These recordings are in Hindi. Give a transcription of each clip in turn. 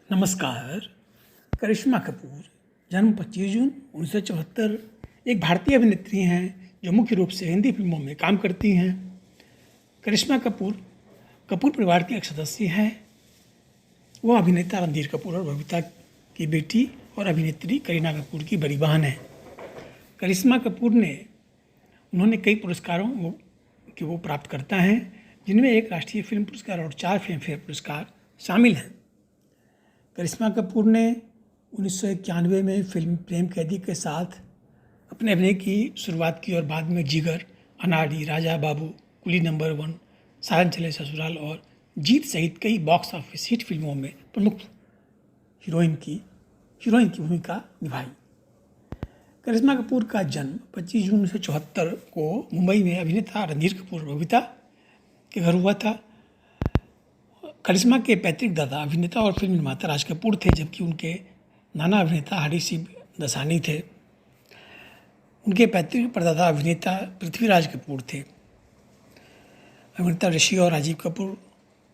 नमस्कार। करिश्मा कपूर जन्म 25 जून 1974 एक भारतीय अभिनेत्री हैं जो मुख्य रूप से हिंदी फिल्मों में काम करती हैं। करिश्मा कपूर कपूर परिवार के एक सदस्य हैं। वो अभिनेता रणधीर कपूर और बबीता की बेटी और अभिनेत्री करीना कपूर की बड़ी बहन हैं। करिश्मा कपूर उन्होंने कई पुरस्कारों कि वो प्राप्त करता हैं, जिनमें एक राष्ट्रीय फिल्म पुरस्कार और 4 फिल्मफेयर पुरस्कार शामिल हैं। करिश्मा कपूर ने 1991 में फिल्म प्रेम कैदी के साथ अपने अभिनय की शुरुआत की और बाद में जिगर, अनाड़ी, राजा बाबू, कुली नंबर 1, साजन चले ससुराल और जीत सहित कई बॉक्स ऑफिस हिट फिल्मों में प्रमुख हीरोइन की भूमिका निभाई। करिश्मा कपूर का जन्म 25 जून 1974 को मुंबई में अभिनेता रणधीर कपूर और बबीता के घर हुआ था। करिश्मा के पैतृक दादा अभिनेता और फिल्म निर्माता राज कपूर थे, जबकि उनके नाना अभिनेता हरी सिंह दसानी थे। उनके पैतृक परदादा अभिनेता पृथ्वीराज कपूर थे। अभिनेता ऋषि और राजीव कपूर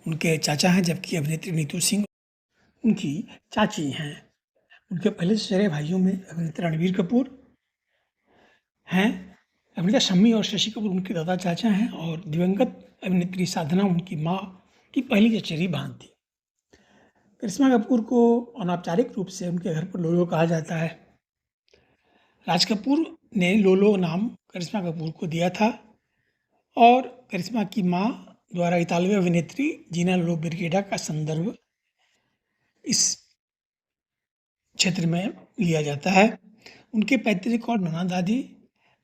उनके चाचा हैं, जबकि अभिनेत्री नीतू सिंह उनकी चाची हैं। उनके पहले से चेहरे भाइयों में अभिनेता रणबीर कपूर हैं। अभिनेता शम्मी और शशि कपूर उनके दादा चाचा हैं और दिवंगत अभिनेत्री साधना उनकी माँ की पहली चचेरी बहन थी। करिश्मा कपूर को अनौपचारिक रूप से उनके घर पर लोलो कहा जाता है। राज कपूर ने लोलो नाम करिश्मा कपूर को दिया था और करिश्मा की माँ द्वारा इतालवी अभिनेत्री जीना लोलो ब्रिगेडा का संदर्भ इस क्षेत्र में लिया जाता है। उनके पैतृक और नाना दादी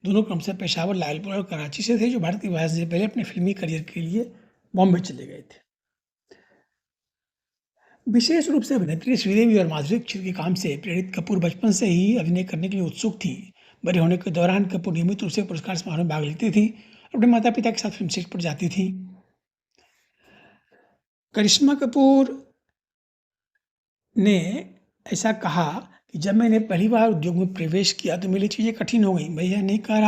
दोनों क्रमशः पेशावर, लायलपुर और कराची से थे, जो भारत के विभाजन से पहले अपने फिल्मी करियर के लिए बॉम्बे चले गए थे। विशेष रूप से अभिनेत्री श्रीदेवी और माधुरी दीक्षित के काम से प्रेरित कपूर बचपन से ही अभिनय करने के लिए उत्सुक थी। बड़े होने के दौरान कपूर नियमित रूप से पुरस्कार समारोह में भाग लेती थी और अपने माता पिता के साथ फिल्म सेट पर जाती थी। करिश्मा कपूर ने ऐसा कहा कि जब मैंने पहली बार उद्योग में प्रवेश किया तो मेरे लिए चीज़ें कठिन हो गई। मैं यह नहीं कह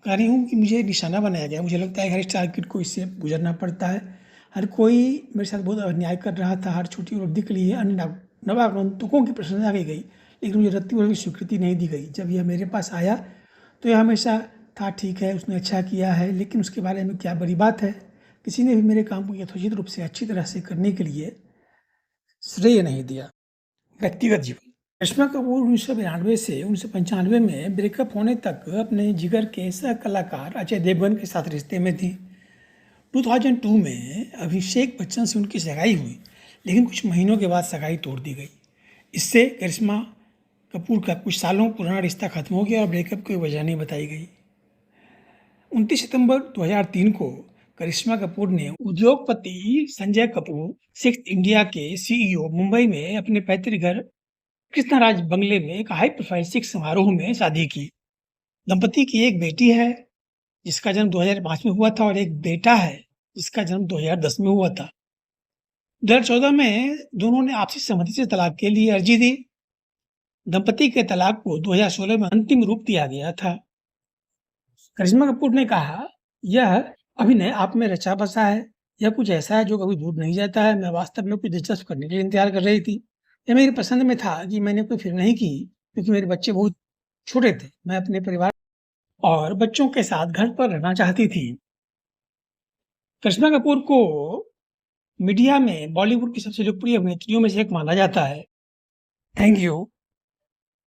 रही हूँ कि मुझे निशाना बनाया गया। मुझे लगता है हर स्टार किड को इससे गुजरना पड़ता है। हर कोई मेरे साथ बहुत अन्याय कर रहा था। हर छोटी उपलब्धि के लिए अन्य नवागंतुकों की प्रशंसा की गई, लेकिन मुझे रत्ती भर की स्वीकृति नहीं दी गई। जब यह मेरे पास आया तो यह हमेशा था, ठीक है, उसने अच्छा किया है, लेकिन उसके बारे में क्या बड़ी बात है। किसी ने भी मेरे काम को यथोचित रूप से अच्छी तरह से करने के लिए श्रेय नहीं दिया। व्यक्तिगत जीवन। करिश्मा कपूर 1992 से 1995 में ब्रेकअप होने तक अपने जिगर के सह कलाकार अजय देवगन के साथ रिश्ते में थी। 2002 में अभिषेक बच्चन से उनकी सगाई हुई, लेकिन कुछ महीनों के बाद सगाई तोड़ दी गई। इससे करिश्मा कपूर का कुछ सालों पुराना रिश्ता खत्म हो गया और ब्रेकअप की वजह नहीं बताई गई। 29 सितंबर 2003 को करिश्मा कपूर ने उद्योगपति संजय कपूर सिक्स इंडिया के सीईओ मुंबई में अपने पैतृक घर कृष्णराज बंगले में एक हाई प्रोफाइल सिख समारोह में शादी की। दंपति की एक बेटी है जिसका जन्म 2005 में हुआ था और एक बेटा है जिसका जन्म 2010 में हुआ था। 2014 में दोनों ने आपसी सहमति से तलाक के लिए अर्जी दी। दंपति के तलाक को 2016 में अंतिम रूप दिया गया था। करिश्मा कपूर ने कहा, यह अभिनय आप में रचा बसा है। यह कुछ ऐसा है जो कभी दूर नहीं जाता है। मैं वास्तव में कुछ दिलचस्प करने के लिए इंतजार कर रही थी। यह मेरी पसंद में था कि मैंने कोई फिल्म नहीं की क्योंकि मेरे बच्चे बहुत छोटे थे। मैं अपने परिवार और बच्चों के साथ घर पर रहना चाहती थी। करिश्मा कपूर को मीडिया में बॉलीवुड की सबसे लोकप्रिय अभिनेत्रियों में से एक माना जाता है। Thank you.